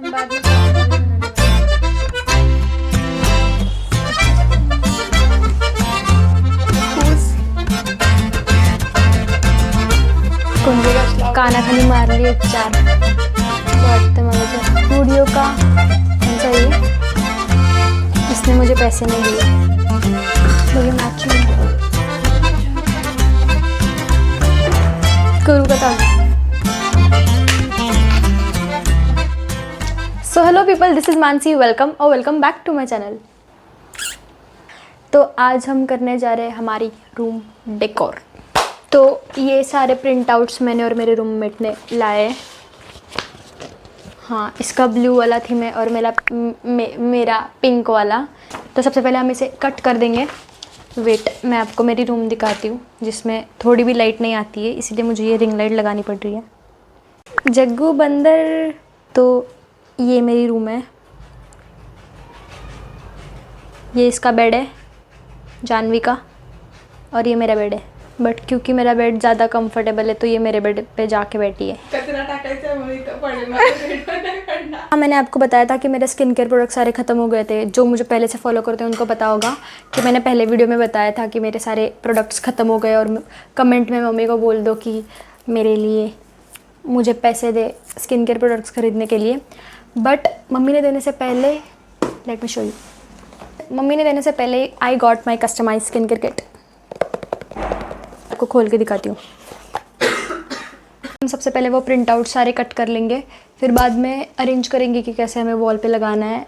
हम बाद में बनाने वाले। काना खाली मार लिए 4 स्टूडियो का कौन सा ये, इसने मुझे पैसे नहीं दिए लेकिन करू का था। So hello people, this is Mansi, welcome और welcome back to my channel. तो आज हम करने जा रहे हैं हमारी रूम डेकोर। तो ये सारे प्रिंट आउट्स मैंने और मेरे रूममेट ने लाए। हाँ, इसका ब्लू वाला थीम है और मेरा पिंक वाला। तो सबसे पहले हम इसे कट कर देंगे। वेट, मैं आपको मेरी रूम दिखाती हूँ जिसमें थोड़ी भी लाइट नहीं आती है, इसीलिए मुझे ये रिंग लाइट लगानी पड़ रही है। जग्गू बंदर। तो ये मेरी रूम है, ये इसका बेड है जानवी का, और ये मेरा बेड है। बट क्योंकि मेरा बेड ज़्यादा कंफर्टेबल है तो ये मेरे बेड पे जाके बैठी है। हाँ, मैंने आपको बताया था कि मेरे स्किन केयर प्रोडक्ट सारे ख़त्म हो गए थे। जो मुझे पहले से फॉलो करते हैं उनको पता होगा कि मैंने पहले वीडियो में बताया था कि मेरे सारे प्रोडक्ट्स ख़त्म हो गए, और कमेंट में मम्मी को बोल दो कि मेरे लिए मुझे पैसे दे स्किन केयर प्रोडक्ट्स ख़रीदने के लिए। बट मम्मी ने देने से पहले, let me show you, mummy ने देने से पहले I got my customize skin care kit. आपको खोल के दिखाती हूँ। हम सबसे पहले वो प्रिंट आउट सारे कट कर लेंगे, फिर बाद में अरेंज करेंगे कि कैसे हमें वॉल पे लगाना है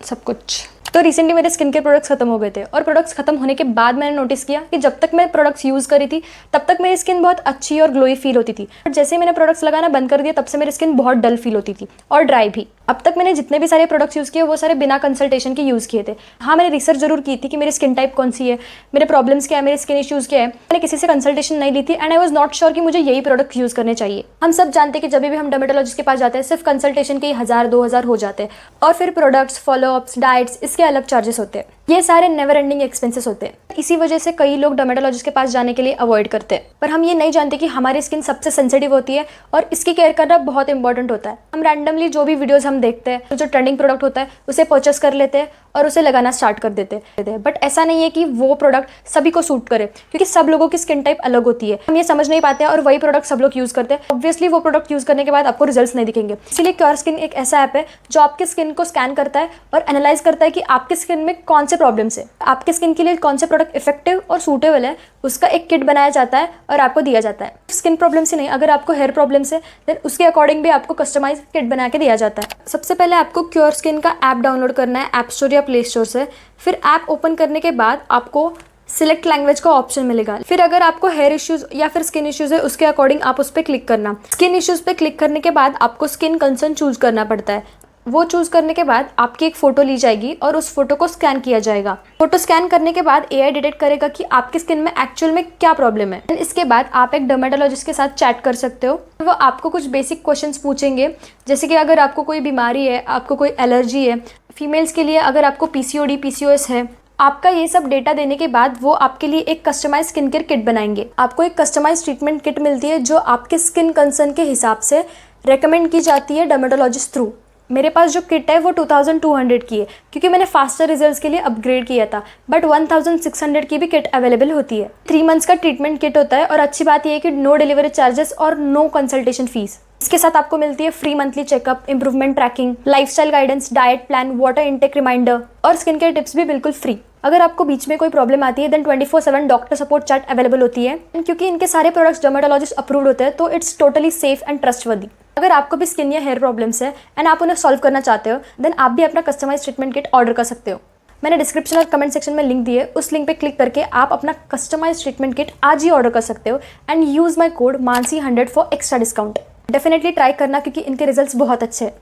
सब कुछ। तो रिसेंटली मेरे स्किन केयर प्रोडक्ट्स खत्म हो गए थे, और प्रोडक्ट्स खत्म होने के बाद मैंने नोटिस किया कि जब तक मैं प्रोडक्ट्स यूज़ करी थी तब तक मेरी स्किन बहुत अच्छी और ग्लोई फील होती थी। और जैसे ही मैंने प्रोडक्ट्स लगाना बंद कर दिया तब से मेरी स्किन बहुत डल फील होती थी और ड्राई भी। अब तक मैंने जितने भी सारे प्रोडक्ट्स यूज़ किए वो सारे बिना कंसल्टेशन के यूज़ किए थे। हाँ, मैंने रिसर्च जरूर की थी कि मेरी स्किन टाइप कौन सी है, मेरे प्रॉब्लम्स क्या है, मेरे स्किन इश्यूज़ क्या है। मैंने किसी से कंसल्टेशन नहीं ली थी and I was not sure कि मुझे यही प्रोडक्ट यूज़ करने चाहिए। हम सब जानते हैं कि जब भी हम डर्मेटोलॉजिस्ट के पास जाते हैं सिर्फ कंसल्टेशन के 1000-2000 हो जाते हैं, और फिर प्रोडक्ट्स, फॉलोअप्स, डाइट्स, इसके अलग चार्जेस होते हैं। ये सारे नेवर एंडिंग एक्सपेंसेस होते हैं। इसी वजह से कई लोग डर्मेटोलॉजिस्ट के पास जाने के लिए अवॉइड करते हैं। पर हम ये नहीं जानते कि हमारी स्किन सबसे सेंसिटिव होती है और इसकी केयर करना बहुत इंपॉर्टेंट होता है। हम रैंडमली जो भी वीडियोस हम देखते हैं, जो ट्रेंडिंग प्रोडक्ट होता है उसे परचेस कर लेते हैं और उसे लगाना स्टार्ट कर देते हैं। बट ऐसा नहीं है कि वो प्रोडक्ट सभी को सूट करे, क्योंकि सब लोगों की स्किन टाइप अलग होती है। हम ये समझ नहीं पाते हैं और वही प्रोडक्ट सब लोग यूज़ करते हैं। ऑब्वियसली वो प्रोडक्ट यूज़ करने के बाद आपको रिजल्ट्स नहीं दिखेंगे। इसीलिए क्योर स्किन एक ऐसा ऐप है जो आपकी स्किन को स्कैन करता है और एनालाइज करता है कि आपकी स्किन में कौन से प्रॉब्लम्स है, आपकी स्किन के लिए कौन से प्रोडक्ट इफेक्टिव और सूटेबल है। उसका एक किट बनाया जाता है और आपको दिया जाता है। स्किन प्रॉब्लम से नहीं, अगर आपको हेयर प्रॉब्लम है देन उसके अकॉर्डिंग भी आपको कस्टमाइज किट बना के दिया जाता है। सबसे पहले आपको क्योर स्किन का ऐप डाउनलोड करना है ऐप स्टोर या प्ले स्टोर से। फिर ऐप ओपन करने के बाद आपको सिलेक्ट लैंग्वेज का ऑप्शन मिलेगा। फिर अगर आपको हेयर इश्यूज या फिर स्किन इश्यूज है उसके अकॉर्डिंग आप उस पर क्लिक करना। स्किन इश्यूज पे क्लिक करने के बाद आपको स्किन कंसर्न चूज करना पड़ता है। वो चूज करने के बाद आपकी एक फ़ोटो ली जाएगी और उस फोटो को स्कैन किया जाएगा। फोटो स्कैन करने के बाद एआई डिटेक्ट करेगा कि आपकी स्किन में एक्चुअल में क्या प्रॉब्लम है। इसके बाद आप एक डर्मेटोलॉजिस्ट के साथ चैट कर सकते हो। वो आपको कुछ बेसिक क्वेश्चंस पूछेंगे, जैसे कि अगर आपको कोई बीमारी है, आपको कोई एलर्जी है, फीमेल्स के लिए अगर आपको पीसीओडी, पीसीओएस है। आपका ये सब डेटा देने के बाद वो आपके लिए एक कस्टमाइज स्किन केयर किट बनाएंगे। आपको एक कस्टमाइज ट्रीटमेंट किट मिलती है जो आपके स्किन कंसर्न के हिसाब से रेकमेंड की जाती है डर्मेटोलॉजिस्ट थ्रू। मेरे पास जो किट है वो 2200 की है, क्योंकि मैंने फास्टर रिजल्ट्स के लिए अपग्रेड किया था। बट 1600 की भी किट अवेलेबल होती है। 3 मंथ्स का ट्रीटमेंट किट होता है, और अच्छी बात यह है कि नो डिलीवरी चार्जेस और नो कंसल्टेशन फीस। इसके साथ आपको मिलती है free monthly checkup, improvement tracking, lifestyle guidance, diet plan, water intake reminder और स्किन केयर टिप्स भी बिल्कुल फ्री। अगर आपको बीच में कोई प्रॉब्लम आती है then 24/7 doctor support chat available होती है। क्योंकि इनके सारे प्रोडक्ट्स डर्मेटोलॉजिस्ट अप्रूव्ड होते हैं तो it's totally safe and trustworthy. अगर आपको भी स्किन या हेयर प्रॉब्लम्स है एंड आप उन्हें सॉल्व करना चाहते हो देन आप भी अपना कस्टमाइज ट्रीटमेंट किट ऑर्डर कर सकते हो। मैंने डिस्क्रिप्शन और कमेंट सेक्शन में लिंक दिए, उस लिंक पे क्लिक करके आप अपना कस्टमाइज ट्रीटमेंट किट आज ही ऑर्डर कर सकते हो एंड यूज़ माई कोड मानसी100 for extra discount. Definitely try करना, क्योंकि इनके रिजल्ट्स बहुत अच्छे हैं।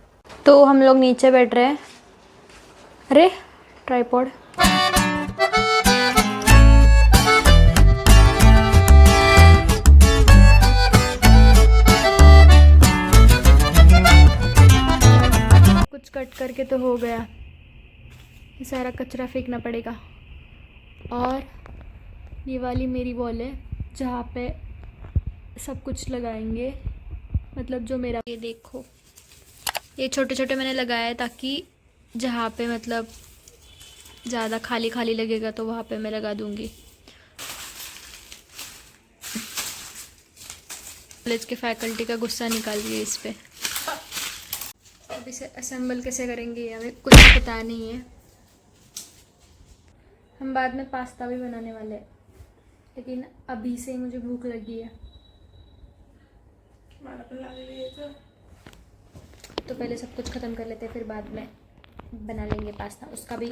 तो हम लोग नीचे बैठ रहे हैं। अरे ट्राइपॉड, कुछ कट करके तो हो गया, ये सारा कचरा फेंकना पड़ेगा। और ये वाली मेरी वॉल है जहाँ पे सब कुछ लगाएंगे, मतलब जो मेरा, ये देखो ये छोटे छोटे मैंने लगाए हैं ताकि जहाँ पे मतलब ज़्यादा खाली खाली लगेगा तो वहाँ पे मैं लगा दूँगी। कॉलेज के फैकल्टी का गुस्सा निकाल दिए इस पे। अब इसे असेंबल कैसे करेंगे ये हमें कुछ पता नहीं है। हम बाद में पास्ता भी बनाने वाले हैं, लेकिन अभी से ही मुझे भूख लगी है। तो पहले सब कुछ ख़त्म कर लेते हैं, फिर बाद में बना लेंगे पास्ता। उसका भी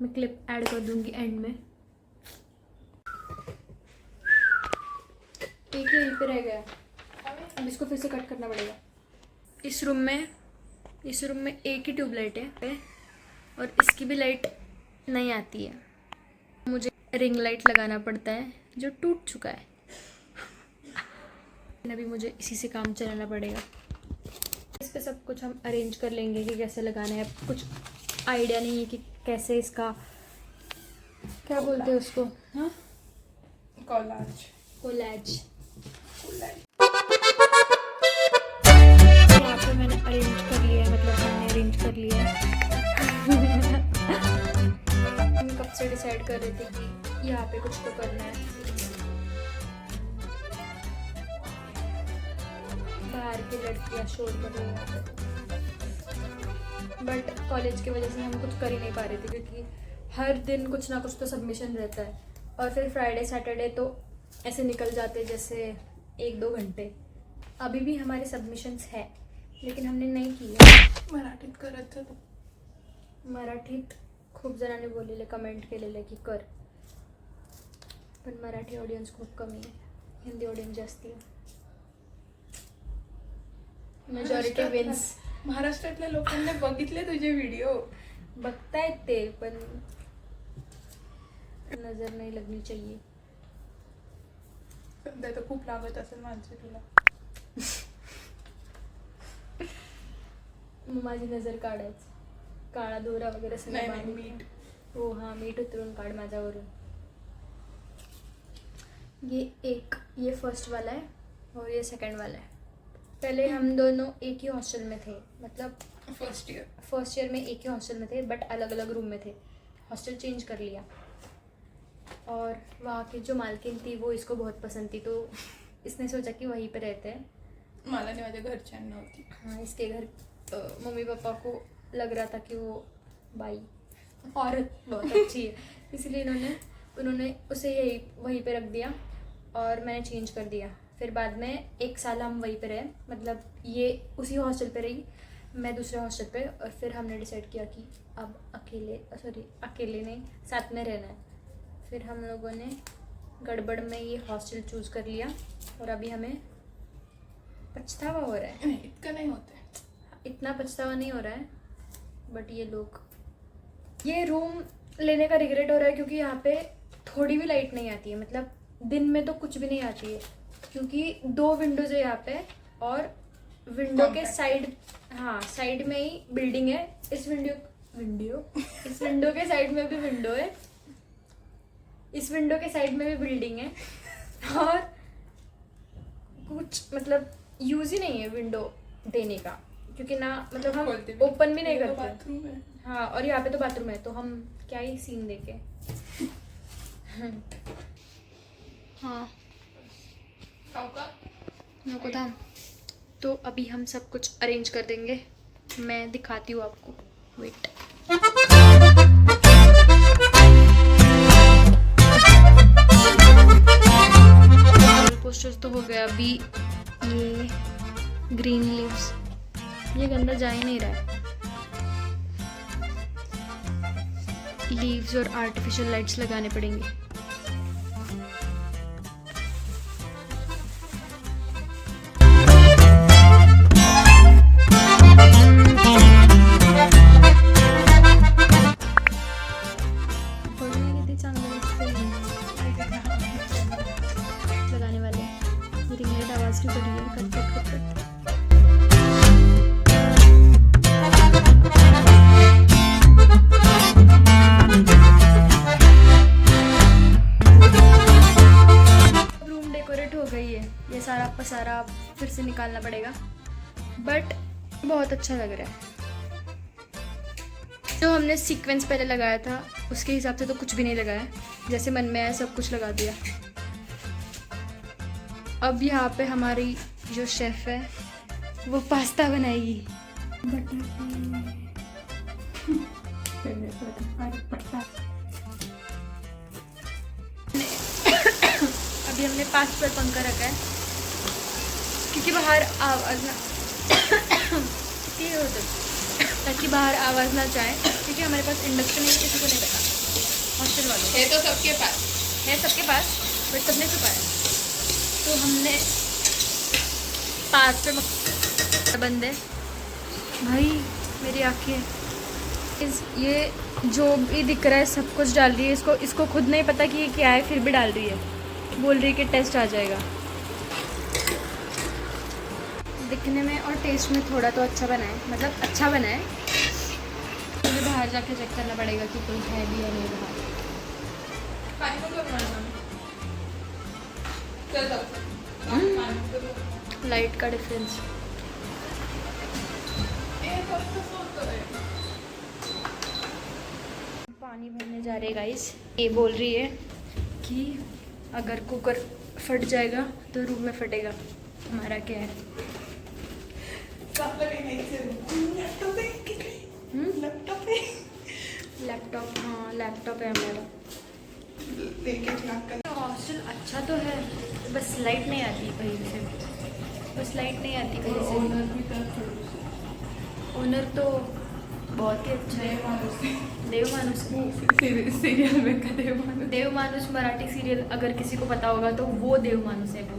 मैं क्लिप ऐड कर दूंगी एंड में। एक ही यहीं पे रह गया, अब इसको फिर से कट करना पड़ेगा। इस रूम में एक ही ट्यूबलाइट है और इसकी भी लाइट नहीं आती है। मुझे रिंग लाइट लगाना पड़ता है जो टूट चुका है। अभी मुझे इसी से काम चलाना पड़ेगा। इस पे सब कुछ हम अरेंज कर लेंगे कि कैसे लगाना है। कुछ आइडिया नहीं है कि कैसे इसका क्या बोलते हैं उसको, हाँ कोलैज। यहाँ पे मैंने अरेंज कर लिया है, मतलब मैंने अरेंज कर लिया है। हम कब से डिसाइड कर रहे थे कि यहाँ पे कुछ तो करना है। बाहर की लड़कियाँ शोर कर रही हैं, बट कॉलेज की वजह से हम कुछ कर ही नहीं पा रहे थे क्योंकि हर दिन कुछ ना कुछ तो सबमिशन रहता है और फिर फ्राइडे सैटरडे तो ऐसे निकल जाते जैसे 1-2 घंटे। अभी भी हमारे सबमिशंस है लेकिन हमने नहीं किया। मराठीत करत जा तू। मराठीत खूप जणांनी बोललेले, कमेंट केलेले की कर, पण मराठी ऑडियन्स खूप कमी आहे, हिंदी ऑडियन्स जास्ती आहे। Majority wins. महाराष्ट्रातल्या लोकांनी बघितले तुझे व्हिडिओ, बघतायत ते, पण नजर नहीं लगनी चाहिए। सध्या तर खूप लागत असेल माणसे तुला। मग माझी नजर काढायच, काळा दोरा वगैरे सगळं नाही, मीठ। हो हाँ, मीठ उतरून काढ माझ्यावरून। ये फर्स्ट वाला है और ये सेकंड वाला है। पहले हम दोनों एक ही हॉस्टल में थे, मतलब फर्स्ट ईयर में एक ही हॉस्टल में थे बट अलग अलग रूम में थे। हॉस्टल चेंज कर लिया और वहाँ की जो मालकिन थी वो इसको बहुत पसंद थी, तो इसने सोचा कि वहीं पे रहते हैं। मला नहीं, माझ्या घरच्यांना होती। हाँ, इसके घर मम्मी पापा को लग रहा था कि वो बाई औरत बहुत अच्छी है, इसलिए उन्होंने उसे वहीं पे रख दिया और मैंने चेंज कर दिया। फिर बाद में 1 साल हम वहीं पे रहे, मतलब ये उसी हॉस्टल पे रही, मैं दूसरे हॉस्टल पे। और फिर हमने डिसाइड किया कि अब अकेले नहीं, साथ में रहना है। फिर हम लोगों ने गड़बड़ में ये हॉस्टल चूज़ कर लिया और अभी हमें पछतावा हो रहा है। नहीं, इतना नहीं होता है। इतना पछतावा नहीं हो रहा है, बट ये रूम लेने का रिग्रेट हो रहा है क्योंकि यहाँ पे थोड़ी भी लाइट नहीं आती है, मतलब दिन में तो कुछ भी नहीं आती है क्योंकि 2 विंडोज है यहाँ पे और विंडो के साइड में ही बिल्डिंग है। इस विंडो के साइड में भी विंडो है, इस विंडो के साइड में भी बिल्डिंग है और कुछ मतलब यूज ही नहीं है विंडो देने का क्योंकि ना, मतलब हम ओपन भी नहीं करते। बाथरूम है। हाँ, और यहाँ पे तो बाथरूम है, तो हम क्या ही सीन देखे। हाँ नको था। तो अभी हम सब कुछ अरेंज कर देंगे, मैं दिखाती हूँ आपको, वेट। पोस्टर्स तो हो गया। अभी ये ग्रीन लीव्स, ये गंदा जा ही नहीं रहा है। लीव्स और आर्टिफिशियल लाइट्स लगाने पड़ेंगे। लगाने वाले रिंग लाइट आवाज भी कर रही है, कट कट कट कट। सारा पसारा फिर से निकालना पड़ेगा, बट बहुत अच्छा लग रहा है। जो हमने सीक्वेंस पहले लगाया था उसके हिसाब से तो कुछ भी नहीं लगाया, जैसे मन में आया सब कुछ लगा दिया। अब यहाँ पे हमारी जो शेफ़ है वो पास्ता बनाएगी। अभी हमने 5 पर पंखा रखा है क्योंकि बाहर आवाज़ ना ताकि बाहर आवाज़ ना जाए, क्योंकि हमारे पास इंडक्शन नहीं, किसी को नहीं पता, हॉस्टल वालों है तो सबके पास। है सबके पास, बट सबने छुपाया। तो हमने 5 पे बंद है। भाई मेरी आँखें, ये जो भी दिख रहा है सब कुछ डाल रही है, इसको खुद नहीं पता कि ये क्या है, फिर भी डाल रही है। बोल रही है कि टेस्ट आ जाएगा। दिखने में और टेस्ट में थोड़ा तो अच्छा बना है, मतलब अच्छा बना है। मुझे बाहर जाके चेक करना पड़ेगा कि कोई है भी या नहीं बाहर। पानी को क्यों बनाना? चल तब। लाइट का डिफरेंस। पानी भरने जा रहे गाइस। ये बोल रही है कि अगर कुकर फट जाएगा तो रूम में फटेगा। हमारा क्या है? लैपटॉप, हाँ लैपटॉप है हमारा। हॉस्टल अच्छा तो है, बस लाइट नहीं आती कहीं से, बस लाइट नहीं आती कहीं से। ओनर तो बहुत ही अच्छा है। देव मानुस सीरियल में का देव मानुस। देव मानुस मराठी सीरियल अगर किसी को पता होगा तो वो देव मानुस है वो।